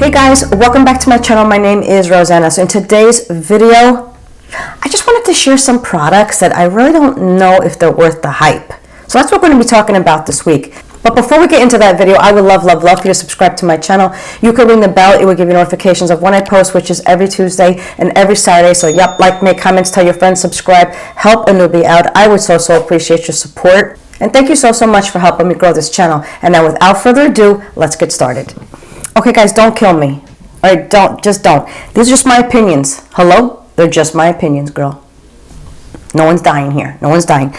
Hey guys, welcome back to my channel. My name is Roseanna. So in today's video, I just wanted to share some products that I really don't know if they're worth the hype. So that's what we're going to be talking about this week. But before we get into that video, I would love for you to subscribe to my channel. You could ring the bell. It will give you notifications of when I post, which is every Tuesday and every Saturday. So yep, like, make comments, tell your friends, subscribe, help a newbie out. I would so appreciate your support. And thank you so much for helping me grow this channel. And now without further ado, let's get started. Okay guys, don't kill me. All right, don't. These are just my opinions. Hello? They're just my opinions, girl. No one's dying here. No one's dying.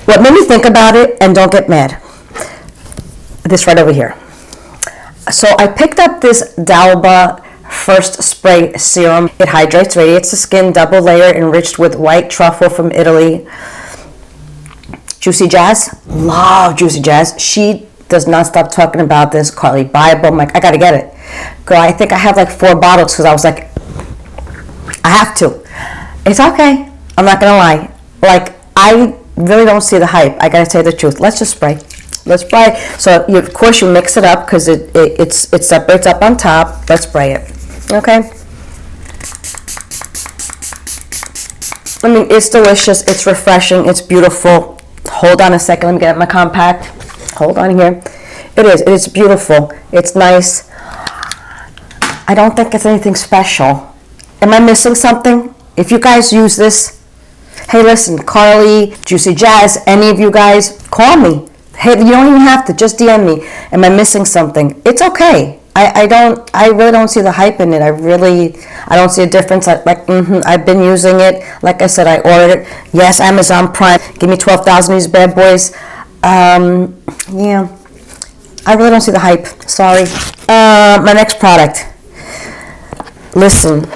What made me think about it, and don't get mad, this right over here. So I picked up this Dalba First Spray Serum. It hydrates, radiates the skin, double layer, enriched with white truffle from Italy. Juicy Jazz. Love Juicy Jazz. She does not stop talking about this. Carly Bible. I'm like, I gotta get it. Girl, I think I have like 4 bottles because I was like, I have to. It's okay. I'm not gonna lie. Like, I really don't see the hype. I gotta tell you the truth. Let's just spray. Let's spray. So of course you mix it up because it separates up on top. Let's spray it. Okay. I mean, it's delicious. It's refreshing. It's beautiful. Hold on a second. Let me get my compact. Hold on here. It is. It's beautiful. It's nice. I don't think it's anything special. Am I missing something? If you guys use this, hey, listen, Carly, Juicy Jazz, any of you guys, call me. Hey, you don't even have to. Just DM me. Am I missing something? It's okay. I really don't see the hype in it. I don't see a difference. I've been using it. Like I said, I ordered it. Yes, Amazon Prime. Give me 12,000 of these bad boys. Yeah, I really don't see the hype. Sorry. My next product. Listen,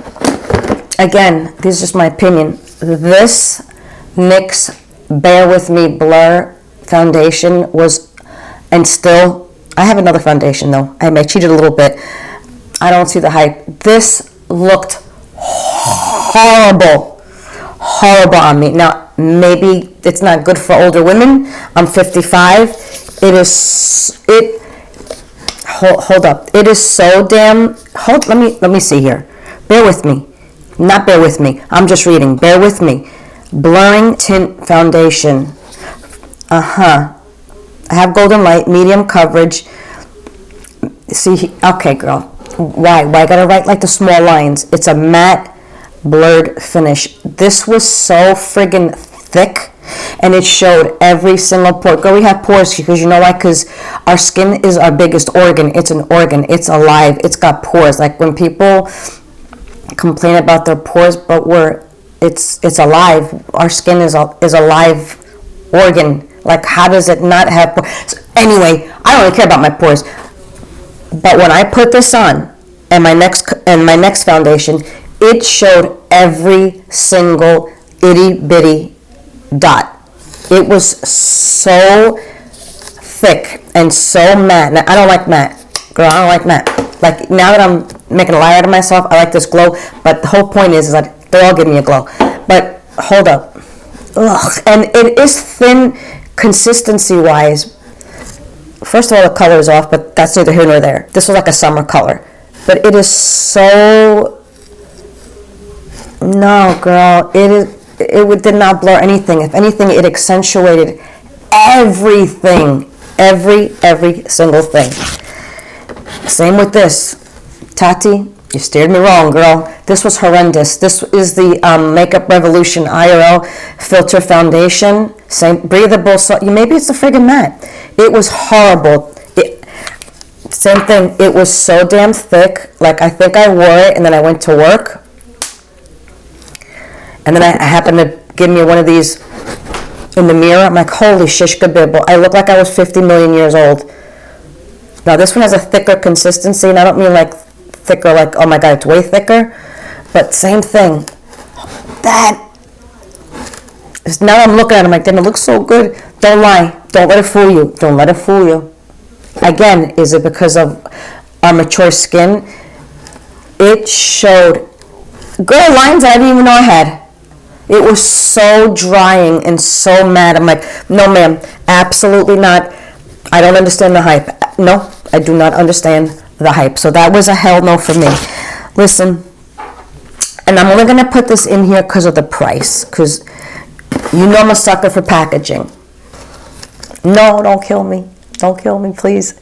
again, this is just my opinion. This NYX Bear With Me Blur foundation was, and still, I have another foundation though. I cheated a little bit. I don't see the hype. This looked horrible on me. Now, maybe it's not good for older women. I'm 55. Hold up. It is so damn, let me see here. Bear with me. Not bear with me. I'm just reading. Bear with me. Blurring Tint Foundation. I have golden light, medium coverage. See, okay, girl. Why I gotta write like the small lines? It's a matte blurred finish. This was so friggin' thick, and it showed every single pore. Girl, we have pores because you know why? Because our skin is our biggest organ. It's an organ. It's alive. It's got pores. Like when people complain about their pores, but it's alive. Our skin is a live organ. Like, how does it not have pores? So anyway, I don't really care about my pores. But when I put this on and my next foundation, it showed every single itty bitty dot. It was so thick and so matte. Now, I don't like matte. Girl, I don't like matte. Like, now that I'm making a lie out of myself, I like this glow. But the whole point is that they all give me a glow. But hold up. Ugh. And it is thin consistency-wise. First of all, the color is off, but that's neither here nor there. This was like a summer color. But it is so... No, girl. It did not blur anything. If anything, it accentuated everything. Every single thing. Same with this. Tati, you steered me wrong, girl. This was horrendous. This is the Makeup Revolution IRL Filter Foundation. Same, breathable. So maybe it's the friggin' matte. It was horrible. Same thing. It was so damn thick. Like, I think I wore it, and then I went to work. And then I happened to give me one of these in the mirror. I'm like, holy shish kabibble. I look like I was 50 million years old. Now, this one has a thicker consistency, and I don't mean like thicker, like, oh my God, it's way thicker. But same thing. Now I'm looking at it, I'm like, damn, it looks so good. Don't lie. Don't let it fool you. Don't let it fool you. Again, is it because of our mature skin? It showed, girl, lines I didn't even know I had. It was so drying and so matte. I'm like, no, ma'am, absolutely not. I don't understand the hype. No, I do not understand the hype. So that was a hell no for me. Listen, and I'm only going to put this in here because of the price, because you know I'm a sucker for packaging. No, don't kill me. Don't kill me, please.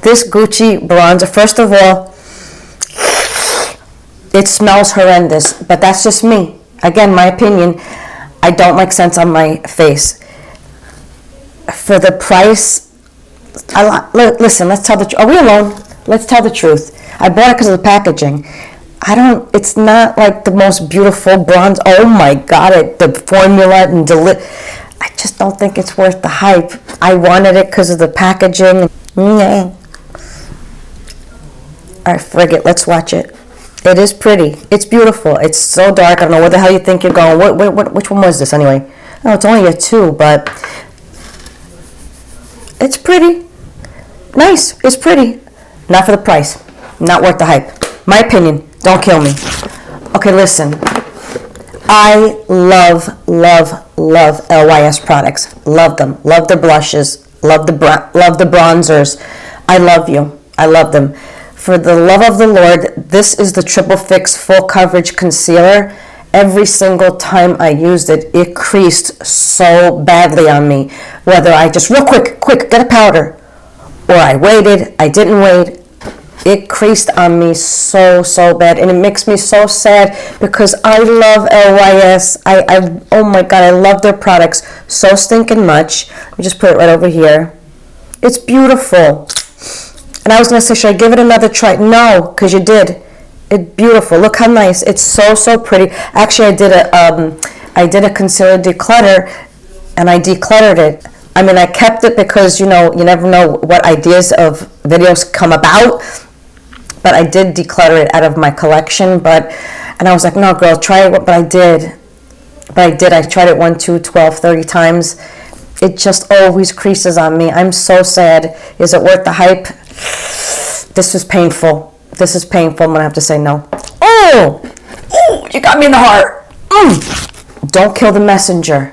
This Gucci bronzer, first of all, it smells horrendous, but that's just me. Again, my opinion, I don't like scents on my face. For the price, listen, let's tell the truth. Are we alone? Let's tell the truth. I bought it because of the packaging. It's not like the most beautiful bronze. Oh my God, the formula and I just don't think it's worth the hype. I wanted it because of the packaging. All right, frig it. Let's watch it. It is pretty. It's beautiful. It's so dark. I don't know where the hell you think you're going. Which one was this anyway? Oh, it's only a 2, but it's pretty. Nice. It's pretty. Not for the price. Not worth the hype. My opinion. Don't kill me. Okay, listen. I love LYS products. Love them. Love their blushes. Love the bronzers. I love you. I love them. For the love of the Lord, this is the Triple Fix Full Coverage Concealer. Every single time I used it, it creased so badly on me. Whether I just real quick, get a powder, or I waited, I didn't wait. It creased on me so bad, and it makes me so sad because I love LYS. Oh my God, I love their products so stinking much. Let me just put it right over here. It's beautiful. And I was going to say, should I give it another try? No, because you did. It's beautiful. Look how nice. It's so pretty. Actually, I did a concealer declutter, and I decluttered it. I mean, I kept it because, you never know what ideas of videos come about. But I did declutter it out of my collection. And I was like, no, girl, try it. But I did. I tried it 1, 2, 12, 30 times. It just always creases on me. I'm so sad. Is it worth the hype? This is painful. I'm gonna have to say no. Oh, you got me in the heart. Don't kill the messenger.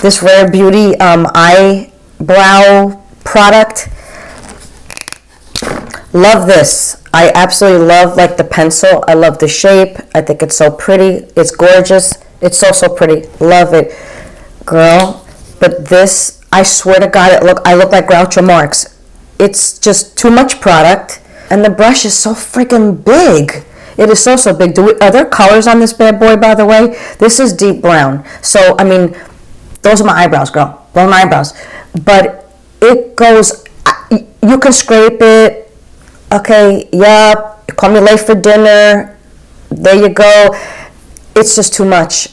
This Rare Beauty eyebrow product. Love this. I absolutely love the pencil. I love the shape. I think it's so pretty. It's gorgeous. It's so pretty. Love it, girl. But this, I swear to God, I look like Groucho Marx. It's just too much product, and the brush is so freaking big. It is so big. Are there colors on this bad boy, by the way? This is deep brown. So, I mean, those are my eyebrows, girl. Those are my eyebrows. But it goes, you can scrape it. Okay, yup. Call me late for dinner. There you go. It's just too much.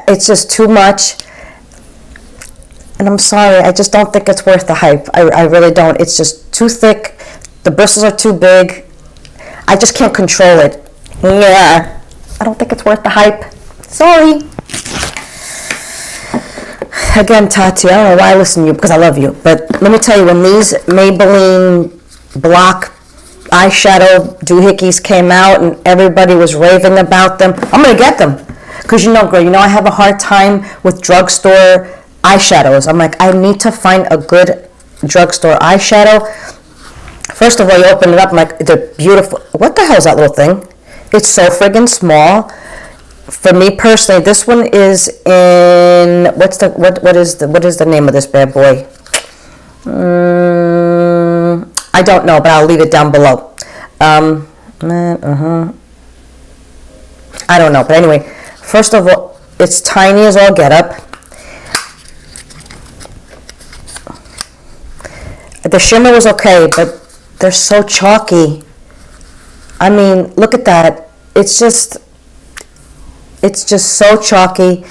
It's just too much. And I'm sorry, I just don't think it's worth the hype. I really don't. It's just too thick. The bristles are too big. I just can't control it. Yeah. I don't think it's worth the hype. Sorry. Again, Tati, I don't know why I listen to you, because I love you. But let me tell you, when these Maybelline Block eyeshadow doohickeys came out and everybody was raving about them, I'm going to get them. Because girl, I have a hard time with drugstore eyeshadows. I'm like, I need to find a good drugstore eyeshadow. First of all, you open it up, I'm like, they're beautiful. What the hell is that little thing? It's so friggin' small. For me personally, this one is in what is the name of this bad boy? I don't know, but I'll leave it down below. I don't know, but anyway, first of all, it's tiny as all get up. The shimmer was okay, but they're so chalky. I mean, look at that. It's just so chalky.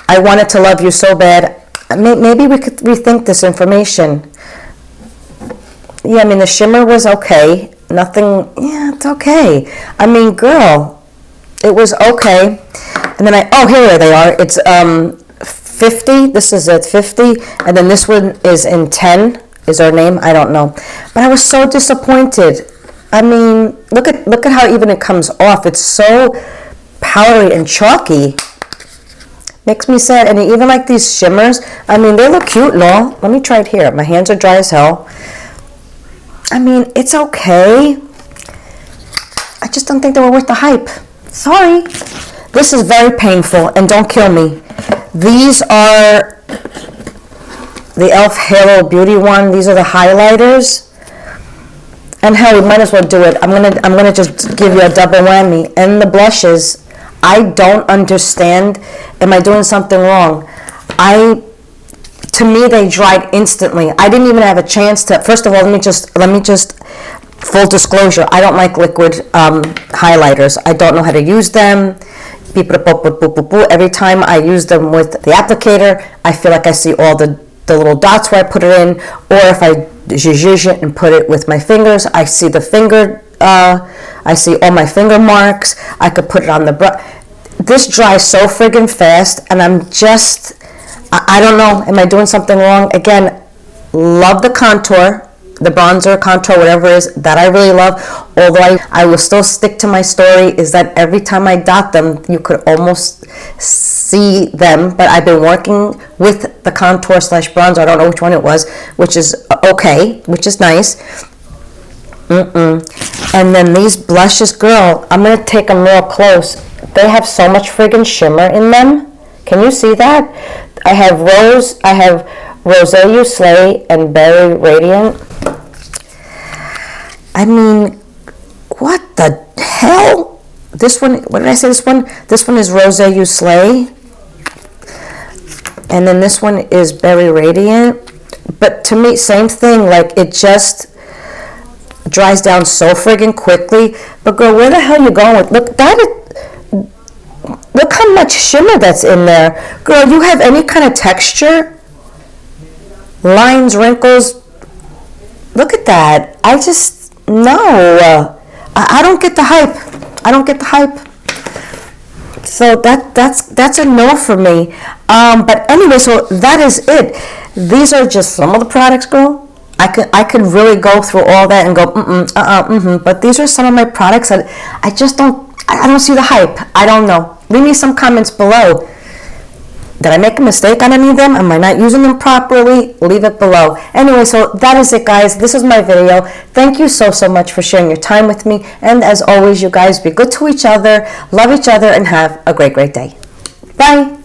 I wanted to love you so bad. Maybe we could rethink this information. Yeah, I mean, the shimmer was okay. Nothing, yeah, it's okay. I mean, girl, it was okay. And then here they are. It's 50. This is at 50. And then this one is in 10. Is her name? I don't know. But I was so disappointed. I mean, look at how even it comes off. It's so powdery and chalky. Makes me sad. And even like these shimmers, I mean, they look cute and all. Let me try it here. My hands are dry as hell. I mean, it's okay. I just don't think they were worth the hype. Sorry. This is very painful, and don't kill me. These are the e.l.f. Halo Beauty one. These are the highlighters. And hell, we might as well do it. I'm gonna just give you a double whammy. And the blushes, I don't understand. Am I doing something wrong? To me, they dried instantly. I didn't even have a chance to. First of all, let me just full disclosure. I don't like liquid highlighters. I don't know how to use them. Every time I use them with the applicator, I feel like I see all the little dots where I put it in, or if I zhuzh it and put it with my fingers, I see the finger, I see all my finger marks. I could put it on the brush. This dries so friggin' fast, and I'm just, I don't know, am I doing something wrong? Again, love the contour, the bronzer, contour, whatever it is, that I really love, although I will still stick to my story, is that every time I dot them, you could almost see them, but I've been working with the contour / bronzer, I don't know which one it was, which is okay, which is nice. And then these blushes, girl, I'm going to take them real close. They have so much friggin' shimmer in them. Can you see that? I have Roseanna Slay and Berry Radiant. I mean, what the hell? This one, what did I say this one? This one is Roseanna Slay. And then this one is Berry Radiant. But to me, same thing, like it just dries down so friggin' quickly. But girl, where the hell are you going with? Look how much shimmer that's in there. Girl, you have any kind of texture? Lines, wrinkles. Look at that. No. I don't get the hype. I don't get the hype. So that's a no for me. But anyway, so that is it. These are just some of the products, girl. I could really go through all that and go But these are some of my products that I don't see the hype. I don't know. Leave me some comments below. Did I make a mistake on any of them? Am I not using them properly? Leave it below. Anyway, so that is it, guys. This is my video. Thank you so much for sharing your time with me. And as always, you guys, be good to each other, love each other, and have a great day. Bye.